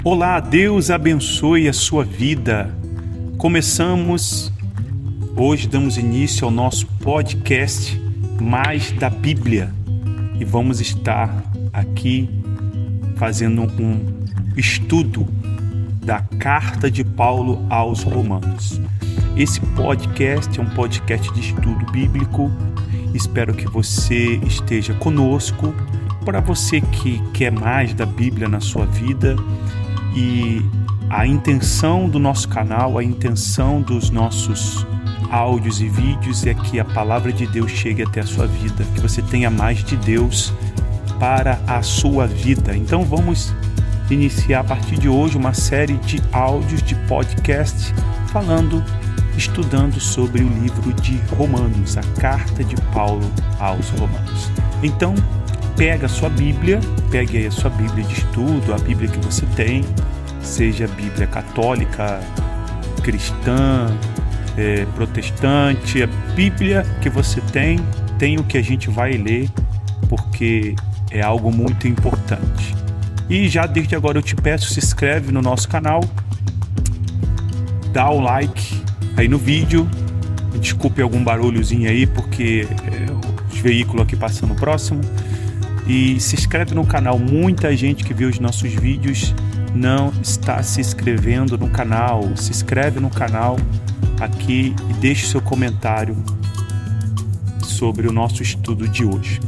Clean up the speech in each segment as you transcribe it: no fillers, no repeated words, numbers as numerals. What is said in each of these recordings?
Olá, Deus abençoe a sua vida. Hoje damos início ao nosso podcast Mais da Bíblia e vamos estar aqui fazendo um estudo da Carta de Paulo aos Romanos. Esse podcast é um podcast de estudo bíblico. Espero que você esteja conosco. Para você que quer mais da Bíblia na sua vida, e a intenção do nosso canal, a intenção dos nossos áudios e vídeos é que a palavra de Deus chegue até a sua vida, que você tenha mais de Deus para a sua vida. Então vamos iniciar a partir de hoje uma série de áudios de podcast estudando sobre o livro de Romanos, a carta de Paulo aos Romanos. Então, pegue a sua Bíblia de estudo, a Bíblia que você tem, seja a Bíblia católica, cristã, protestante, a Bíblia que você tem o que a gente vai ler, porque é algo muito importante. E já desde agora eu te peço, se inscreve no nosso canal, dá o like aí no vídeo, desculpe algum barulhozinho aí, porque os veículos aqui passando próximo. E se inscreve no canal. Muita gente que vê os nossos vídeos não está se inscrevendo no canal. Se inscreve no canal aqui e deixe seu comentário sobre o nosso estudo de hoje.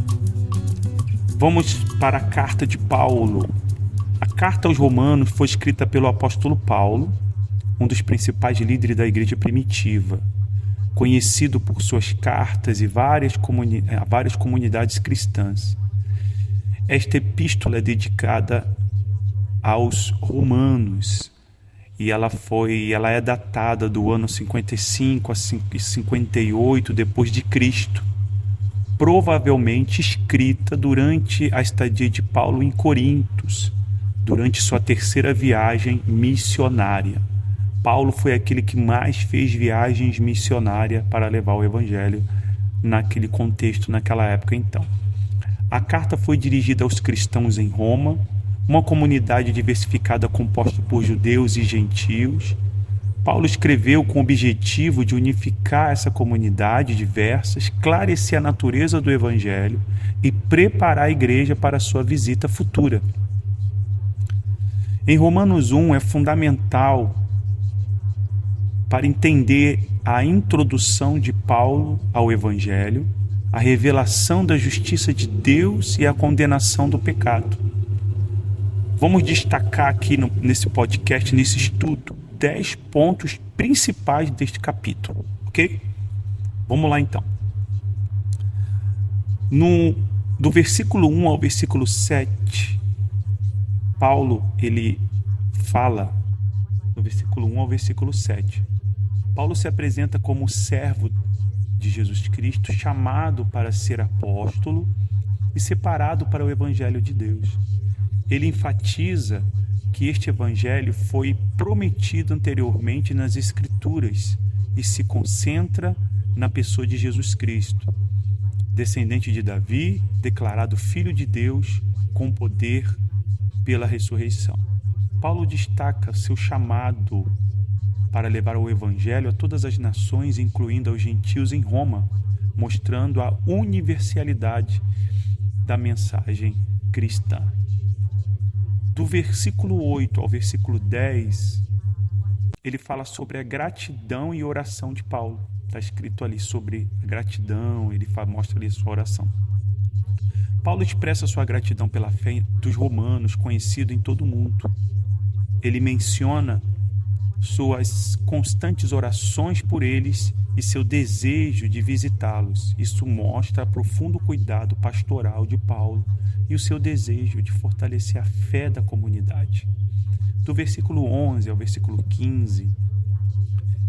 Vamos para a carta de Paulo. A carta aos Romanos foi escrita pelo apóstolo Paulo, um dos principais líderes da igreja primitiva, conhecido por suas cartas e várias comunidades cristãs. Esta epístola é dedicada aos romanos e ela é datada do ano 55 a 58 depois de Cristo, provavelmente escrita durante a estadia de Paulo em Corinto, durante sua terceira viagem missionária. Paulo foi aquele que mais fez viagens missionárias para levar o evangelho naquele contexto, naquela época então. A carta foi dirigida aos cristãos em Roma, uma comunidade diversificada composta por judeus e gentios. Paulo escreveu com o objetivo de unificar essa comunidade diversa, esclarecer a natureza do evangelho e preparar a igreja para a sua visita futura. Em Romanos 1 é fundamental para entender a introdução de Paulo ao evangelho, a revelação da justiça de Deus e a condenação do pecado. Vamos destacar aqui nesse podcast, nesse estudo, 10 pontos principais deste capítulo, ok? Vamos lá então. Do versículo 1 ao versículo 7, Paulo, ele fala, do versículo 1 ao versículo 7, Paulo se apresenta como servo de Jesus Cristo, chamado para ser apóstolo e separado para o evangelho de Deus. Ele enfatiza que este evangelho foi prometido anteriormente nas Escrituras e se concentra na pessoa de Jesus Cristo, descendente de Davi, declarado Filho de Deus com poder pela ressurreição. Paulo destaca seu chamado para levar o evangelho a todas as nações, incluindo aos gentios em Roma, mostrando a universalidade da mensagem cristã. Do versículo 8 ao versículo 10, ele fala sobre a gratidão e oração de Paulo. Está escrito ali sobre a gratidão, ele mostra ali a sua oração. Paulo expressa sua gratidão pela fé dos romanos, conhecido em todo o mundo. Ele menciona suas constantes orações por eles e seu desejo de visitá-los. Isso mostra o profundo cuidado pastoral de Paulo e o seu desejo de fortalecer a fé da comunidade. Do versículo 11 ao versículo 15,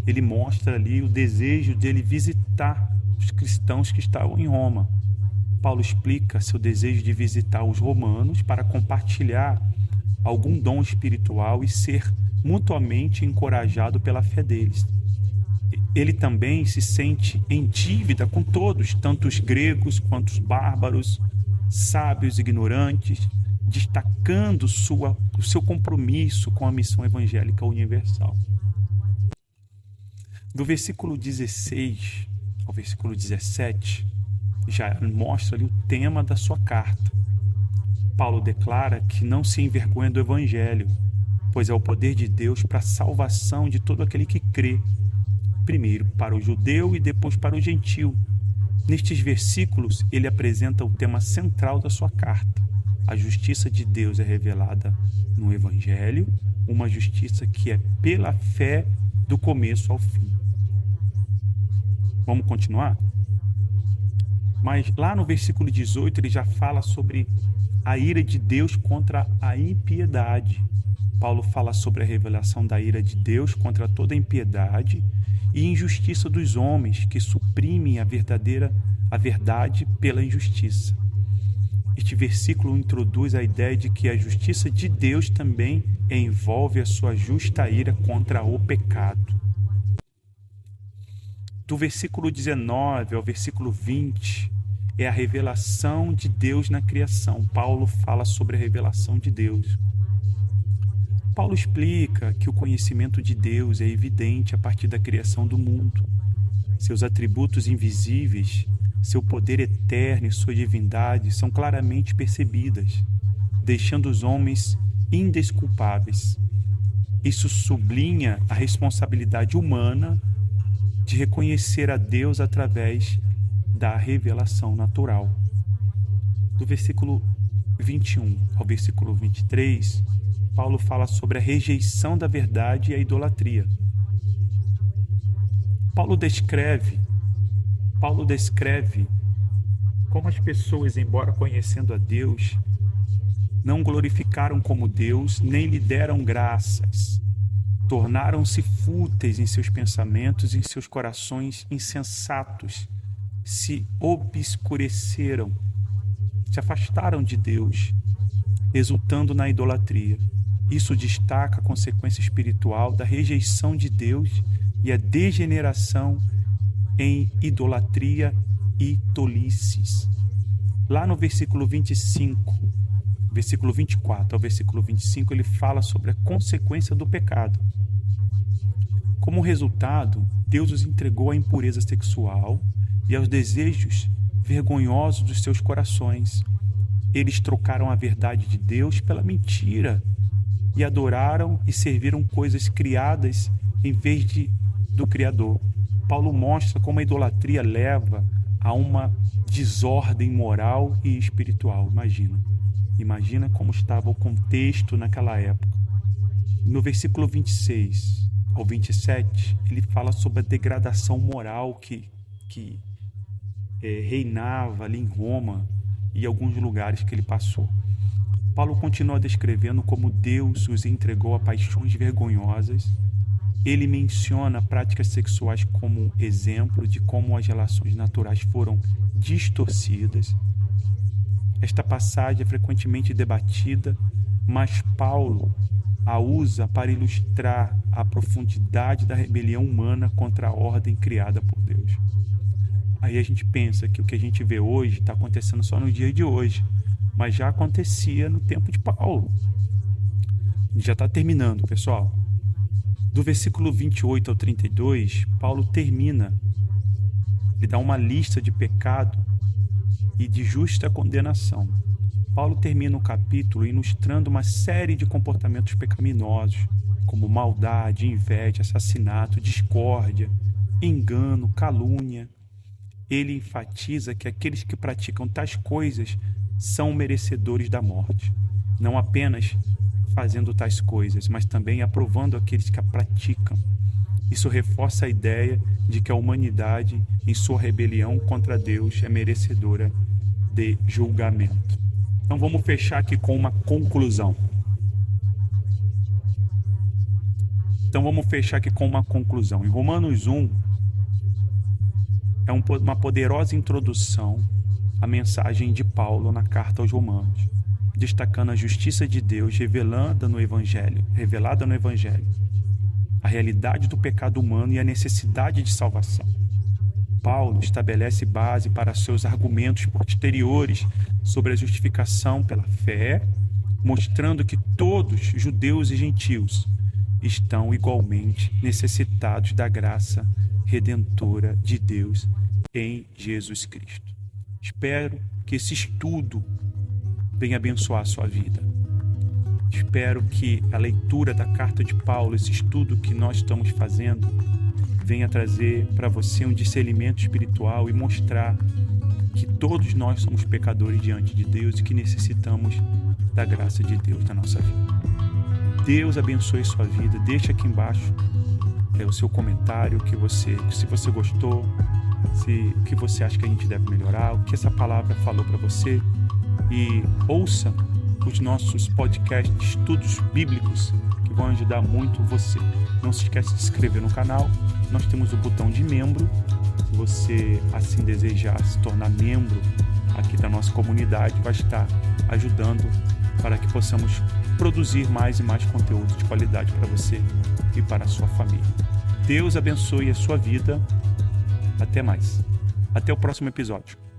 ele mostra ali o desejo dele visitar os cristãos que estavam em Roma. Paulo explica seu desejo de visitar os romanos para compartilhar algum dom espiritual e ser mutuamente encorajado pela fé deles. Ele também se sente em dívida com todos, tanto os gregos quanto os bárbaros, sábios e ignorantes, destacando o seu compromisso com a missão evangélica universal. Do versículo 16 ao versículo 17, já mostra ali o tema da sua carta. Paulo declara que não se envergonha do evangelho, pois é o poder de Deus para a salvação de todo aquele que crê, primeiro para o judeu e depois para o gentil. Nestes versículos, ele apresenta o tema central da sua carta. A justiça de Deus é revelada no evangelho, uma justiça que é pela fé do começo ao fim. Vamos continuar? Mas lá no versículo 18 ele já fala sobre a ira de Deus contra a impiedade. Paulo fala sobre a revelação da ira de Deus contra toda a impiedade e injustiça dos homens que suprimem a verdade pela injustiça. Este versículo introduz a ideia de que a justiça de Deus também envolve a sua justa ira contra o pecado. Do versículo 19 ao versículo 20 é a revelação de Deus na criação. Paulo fala sobre a revelação de Deus. Paulo explica que o conhecimento de Deus é evidente a partir da criação do mundo. Seus atributos invisíveis, seu poder eterno e sua divindade são claramente percebidas, deixando os homens indesculpáveis. Isso sublinha a responsabilidade humana de reconhecer a Deus através da revelação natural. Do versículo 21 ao versículo 23, Paulo fala sobre a rejeição da verdade e a idolatria. Paulo descreve como as pessoas, embora conhecendo a Deus, não glorificaram como Deus, nem lhe deram graças. Tornaram-se fúteis em seus pensamentos e em seus corações insensatos. Se obscureceram, se afastaram de Deus, resultando na idolatria. Isso destaca a consequência espiritual da rejeição de Deus e a degeneração em idolatria e tolices. Lá no versículo 25, versículo 24 ao versículo 25, ele fala sobre a consequência do pecado. Como resultado, Deus os entregou à impureza sexual e aos desejos vergonhosos dos seus corações. Eles trocaram a verdade de Deus pela mentira e adoraram e serviram coisas criadas em vez do Criador. Paulo mostra como a idolatria leva a uma desordem moral e espiritual. Imagina como estava o contexto naquela época. No versículo 26 ao 27, ele fala sobre a degradação moral que reinava ali em Roma e alguns lugares que ele passou. Paulo continua descrevendo como Deus os entregou a paixões vergonhosas. Ele menciona práticas sexuais como exemplo de como as relações naturais foram distorcidas. Esta passagem é frequentemente debatida, mas Paulo a usa para ilustrar a profundidade da rebelião humana contra a ordem criada por Deus. Aí a gente pensa que o que a gente vê hoje está acontecendo só no dia de hoje, mas já acontecia no tempo de Paulo. Já está terminando, pessoal. Do versículo 28 ao 32, Paulo termina. Ele dá uma lista de pecado e de justa condenação. Paulo termina o capítulo ilustrando uma série de comportamentos pecaminosos, como maldade, inveja, assassinato, discórdia, engano, calúnia. Ele enfatiza que aqueles que praticam tais coisas são merecedores da morte, não apenas fazendo tais coisas, mas também aprovando aqueles que a praticam. Isso reforça a ideia de que a humanidade, em sua rebelião contra Deus, é merecedora de julgamento. Então vamos fechar aqui com uma conclusão. Em Romanos 1, é uma poderosa introdução à mensagem de Paulo na carta aos Romanos, destacando a justiça de Deus revelada no Evangelho, a realidade do pecado humano e a necessidade de salvação. Paulo estabelece base para seus argumentos posteriores sobre a justificação pela fé mostrando que todos, judeus e gentios, estão igualmente necessitados da graça redentora de Deus em Jesus Cristo. Espero que esse estudo venha abençoar a sua vida. Espero que a leitura da carta de Paulo, esse estudo que nós estamos fazendo, venha trazer para você um discernimento espiritual e mostrar que todos nós somos pecadores diante de Deus e que necessitamos da graça de Deus na nossa vida. Deus abençoe sua vida. Deixa aqui embaixo o seu comentário, se você gostou, o que você acha que a gente deve melhorar, o que essa palavra falou para você, e ouça os nossos podcasts de estudos bíblicos que vão ajudar muito você. Não se esqueça de se inscrever no canal. Nós temos o botão de membro. Se você assim desejar se tornar membro aqui da nossa comunidade, vai estar ajudando para que possamos produzir mais e mais conteúdo de qualidade para você e para a sua família. Deus abençoe a sua vida. Até mais. Até o próximo episódio.